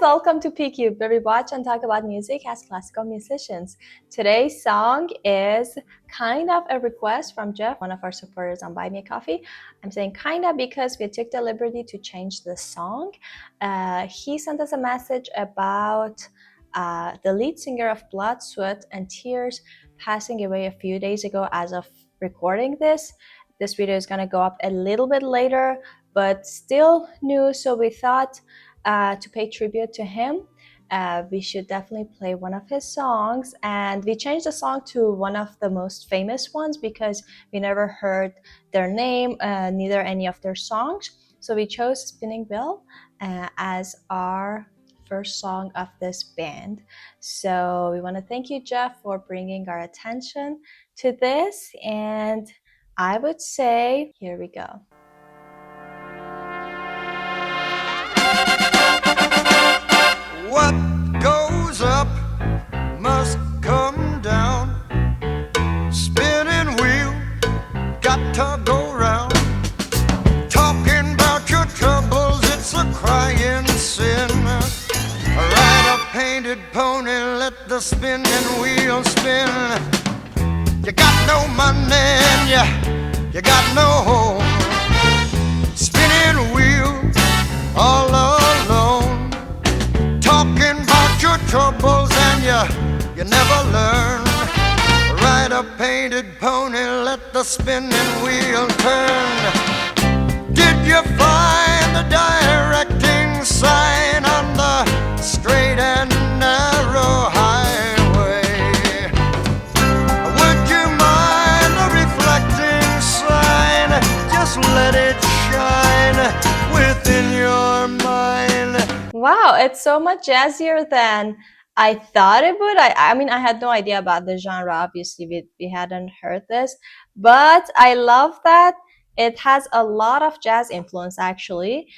welcome to PQ, where we watch and talk about music as classical musicians. Today's song is kind of a request from Jeff, one of our supporters on Buy Me a Coffee. I'm saying kind of because we took the liberty to change the song. He sent us a message about the lead singer of Blood, Sweat, and Tears passing away a few days ago as of recording this. This video is going to go up a little bit later, but still new, so we thought to pay tribute to him, we should definitely play one of his songs. And we changed the song to one of the most famous ones because we never heard their name, neither any of their songs. So we chose Spinning Wheel as our first song of this band. So we want to thank you, Jeff, for bringing our attention to this. And I would say, here we go. What goes up must come down. Spinning wheel, got to go round. Talking about your troubles, it's a crying sin. Ride a painted pony, let the spinning wheel spin. You got no money and you got no home. Spinning wheel, all alone. Talking about your troubles and you never learn. Ride a painted pony, let the spinning wheel turn. Did you find the directing sign on the straight and narrow highway? Would you mind the reflecting sign? Just let it shine within your mind. Wow, it's so much jazzier than I thought it would. I mean, I had no idea about the genre. Obviously, we hadn't heard this, but I love that it has a lot of jazz influence, actually,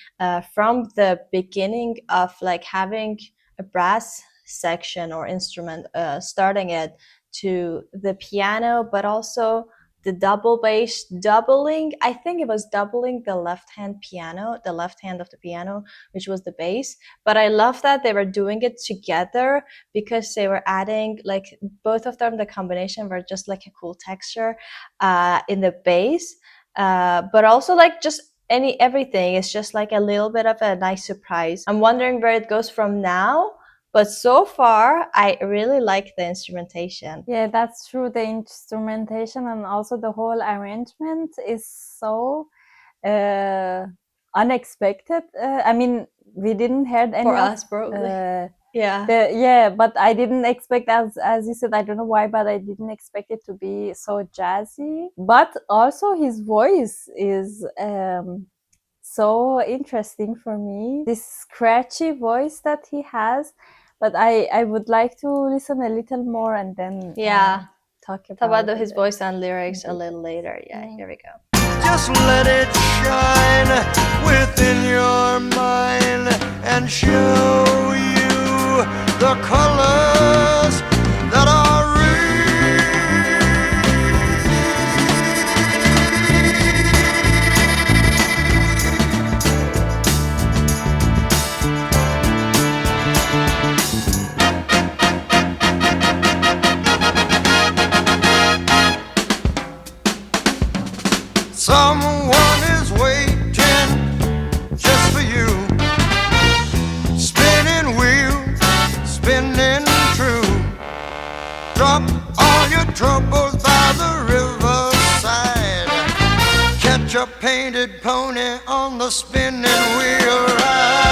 from the beginning of like having a brass section or instrument starting it to the piano, but also the double bass doubling. I think it was doubling the left hand of the piano, which was the bass. But I love that they were doing it together because they were adding, like, both of them, the combination were just like a cool texture in the bass, but also like just everything is just like a little bit of a nice surprise. I'm wondering where it goes from now. But so far, I really like the instrumentation. Yeah, that's true. The instrumentation and also the whole arrangement is so unexpected. I mean, we didn't hear any for us, probably. But I didn't expect, as you said, I don't know why, but I didn't expect it to be so jazzy. But also his voice is so interesting for me. This scratchy voice that he has. But I would like to listen a little more and then talk about his voice and lyrics a little later. Yeah, here we go. Just let it shine within your mind and show you the colors that are real. Someone is waiting just for you. Spinning wheel, spinning true. Drop all your troubles by the riverside. Catch a painted pony on the spinning wheel ride.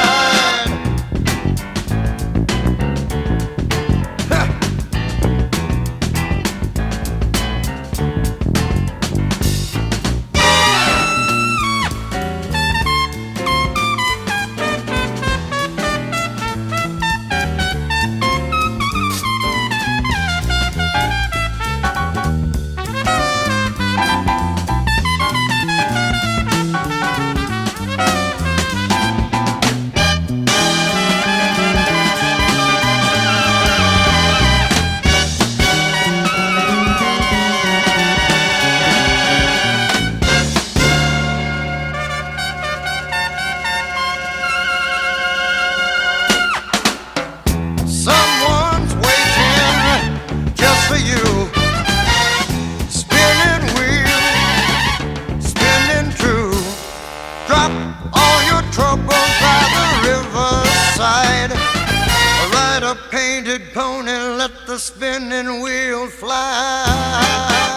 ride. Ride a painted pony, let the spinning wheel fly.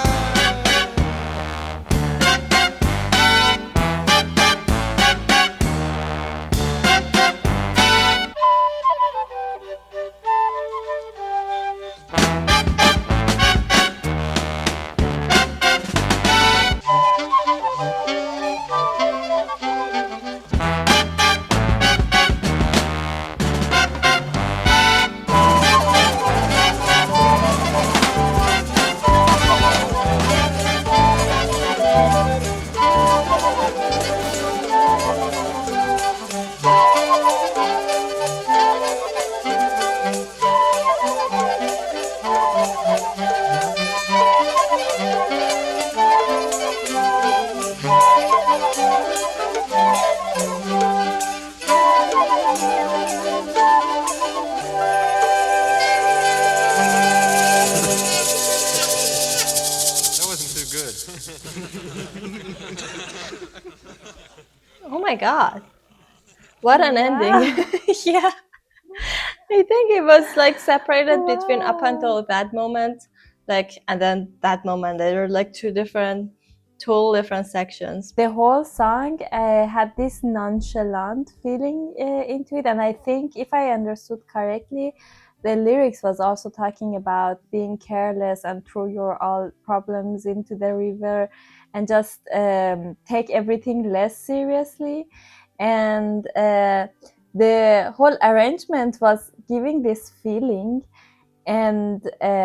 Oh my God. What an ending. Yeah. I think it was like separated between up until that moment, like, and then that moment. They were like two totally different sections. The whole song had this nonchalant feeling into it, and I think if I understood correctly, the lyrics was also talking about being careless and throw your all problems into the river and just take everything less seriously. And the whole arrangement was giving this feeling. And I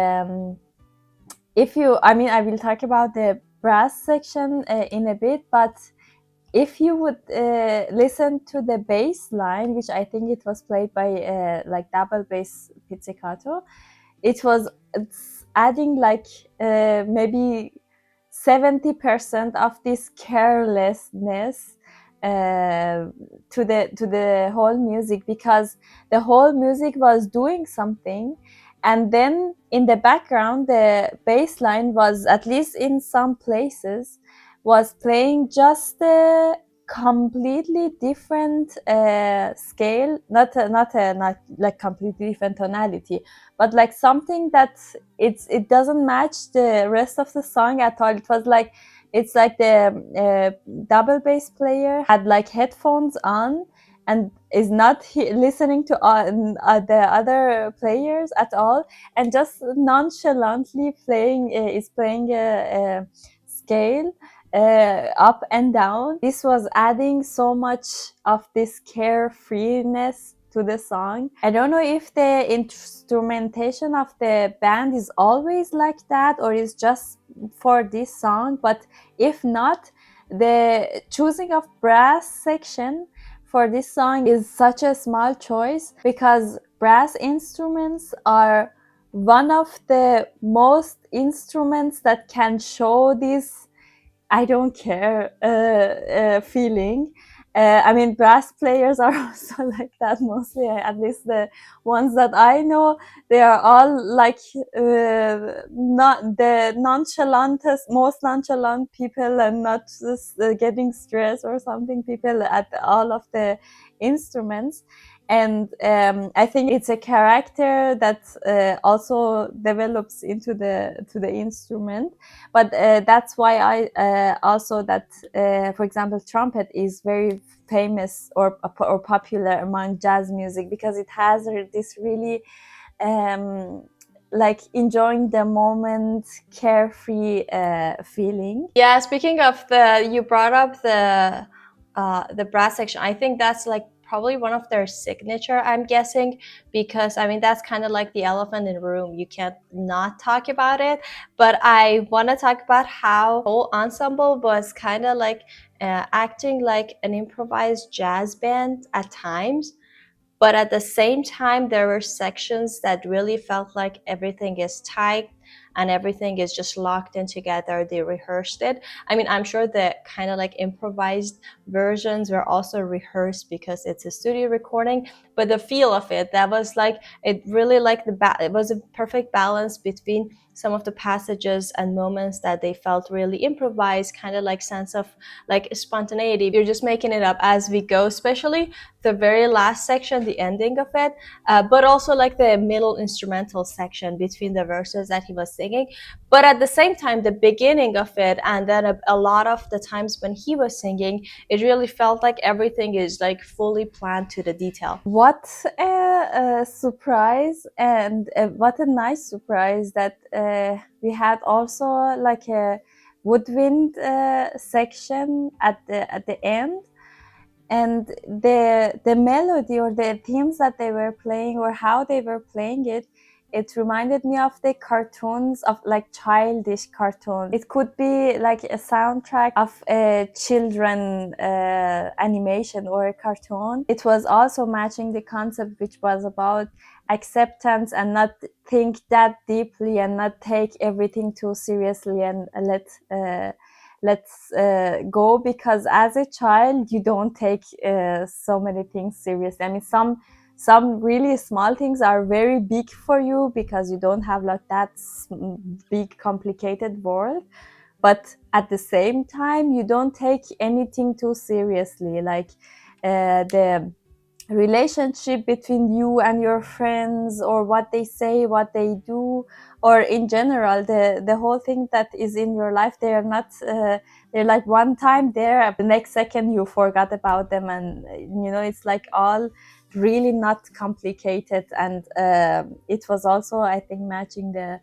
will talk about the brass section in a bit, but if you would listen to the bass line, which I think it was played by like double bass pizzicato, it's adding like maybe 70% of this carelessness to the whole music, because the whole music was doing something, and then in the background the bass line was, at least in some places, was playing just a completely different scale, not like completely different tonality, but like something that it doesn't match the rest of the song at all. It was like, it's like the double bass player had like headphones on and is not listening to the other players at all, and just nonchalantly is playing a scale up and down. This was adding so much of this carefreeness to the song. I don't know if the instrumentation of the band is always like that or is just for this song, but if not, the choosing of brass section for this song is such a small choice, because brass instruments are one of the most instruments that can show this I don't care feeling. I mean, brass players are also like that mostly, at least the ones that I know. They are all like not the most nonchalant people, and not just getting stressed or something people at all of the instruments. And I think it's a character that also develops into the instrument. But that's why I also that for example, trumpet is very famous or popular among jazz music, because it has this really like enjoying the moment, carefree feeling. Yeah, speaking of you brought up the brass section. I think that's like probably one of their signature, I'm guessing, because I mean that's kind of like the elephant in the room. You can't not talk about it. But I want to talk about how the whole ensemble was kind of like acting like an improvised jazz band at times. But at the same time, there were sections that really felt like everything is tight and everything is just locked in together. They rehearsed it. I mean, I'm sure the kind of like improvised versions were also rehearsed because it's a studio recording, but the feel of it, that was like, it really like it was a perfect balance between some of the passages and moments that they felt really improvised, kind of like sense of like spontaneity. You're just making it up as we go, especially the very last section, the ending of it, but also like the middle instrumental section between the verses that he was singing. But at the same time, the beginning of it, and then a lot of the times when he was singing, it really felt like everything is like fully planned to the detail. What a surprise, and what a nice surprise that we had also like a woodwind section at the end, and the melody or the themes that they were playing or how they were playing it reminded me of the cartoons, of like childish cartoons. It could be like a soundtrack of a children animation or a cartoon. It was also matching the concept, which was about acceptance and not think that deeply and not take everything too seriously, and let's go, because as a child you don't take so many things seriously. I mean, some really small things are very big for you because you don't have like that big complicated world, but at the same time you don't take anything too seriously, like the relationship between you and your friends, or what they say, what they do, or in general the whole thing that is in your life. They're not they're like one time there, the next second you forgot about them, and you know, it's like all really not complicated. And it was also, I think, matching the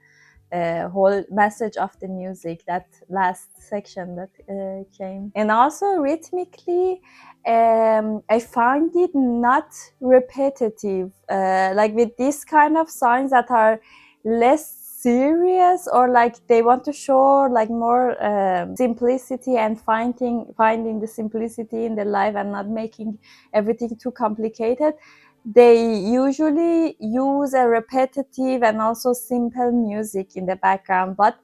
whole message of the music, that last section that came. And also rhythmically, I find it not repetitive, like with this kind of songs that are less serious, or like they want to show like more simplicity, and finding the simplicity in the life and not making everything too complicated. They usually use a repetitive and also simple music in the background, but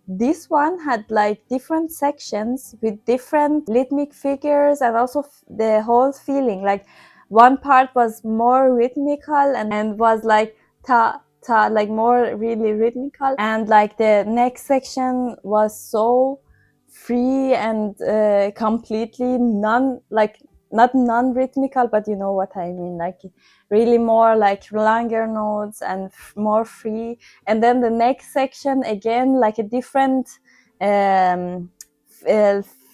this one had like different sections with different rhythmic figures, and also the whole feeling, like one part was more rhythmical and was like ta ta, like more really rhythmical, and like the next section was so free and completely not non-rhythmical, but you know what I mean, like really more like longer notes and more free. And then the next section again, like a different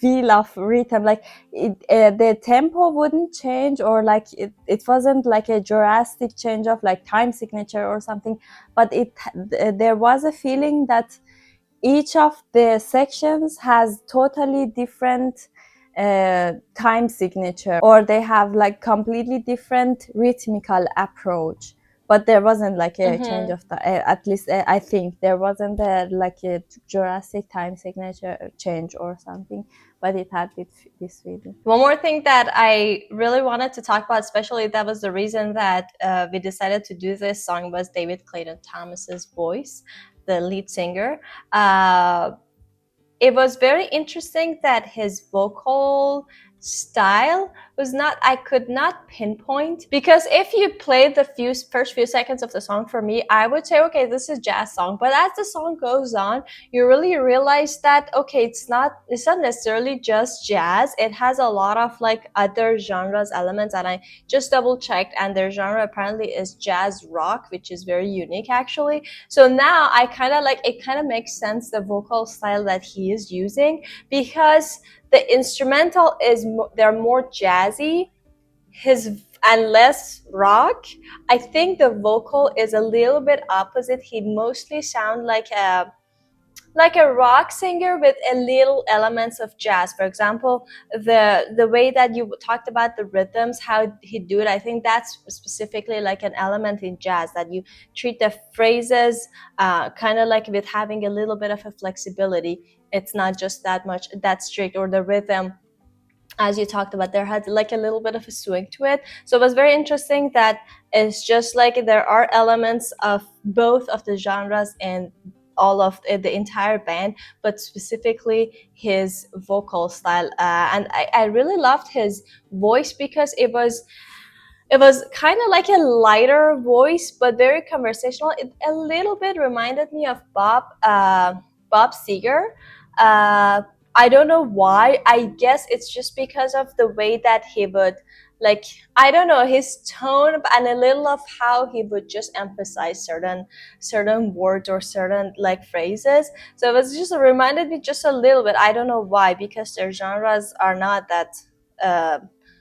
feel of rhythm, like the tempo wouldn't change, or like it wasn't like a drastic change of like time signature or something, but there was a feeling that each of the sections has totally different time signature, or they have like completely different rhythmical approach. But there wasn't like a change of at least I think there wasn't like a drastic time signature change or something, but it had this feeling. One more thing that I really wanted to talk about, especially that was the reason that we decided to do this song, was David Clayton-Thomas's voice, the lead singer. It was very interesting that his vocal style was not, I could not pinpoint, because if you played the first few seconds of the song, for me, I would say, okay, this is a jazz song. But as the song goes on, you really realize that, okay, it's not necessarily just jazz. It has a lot of like other genres elements, and I just double checked, and their genre apparently is jazz rock, which is very unique actually. So now I kind of like, it kind of makes sense, the vocal style that he is using, because the instrumental is they're more jazzy, and less rock. I think the vocal is a little bit opposite. He mostly sounds like a rock singer with a little elements of jazz. For example, the way that you talked about the rhythms, how he do it, I think that's specifically like an element in jazz, that you treat the phrases kind of like with having a little bit of a flexibility. It's not just that strict, or the rhythm, as you talked about, there had like a little bit of a swing to it. So it was very interesting that it's just like there are elements of both of the genres in all of the entire band, but specifically his vocal style. And I really loved his voice because it was kind of like a lighter voice, but very conversational. It a little bit reminded me of Bob Seger. Uh, I don't know why. I guess it's just because of the way that he would, like, I don't know, his tone and a little of how he would just emphasize certain words or certain like phrases. So it was just reminded me just a little bit. I don't know why, because their genres are not that uh,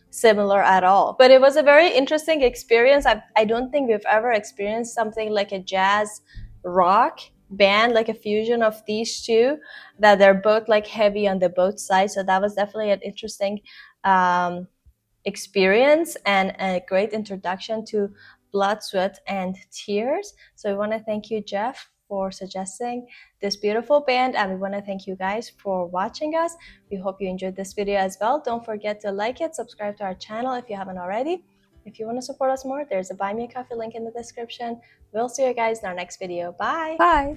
similar at all. But it was a very interesting experience. I don't think we've ever experienced something like a jazz rock band, like a fusion of these two, that they're both like heavy on the both sides. So that was definitely an interesting um, experience and a great introduction to Blood, Sweat, and Tears. So we want to thank you, Jeff, for suggesting this beautiful band, and we want to thank you guys for watching us. We hope you enjoyed this video as well. Don't forget to like it, subscribe to our channel if you haven't already. If you want to support us more, there's a Buy Me a Coffee link in the description. We'll see you guys in our next video. Bye! Bye.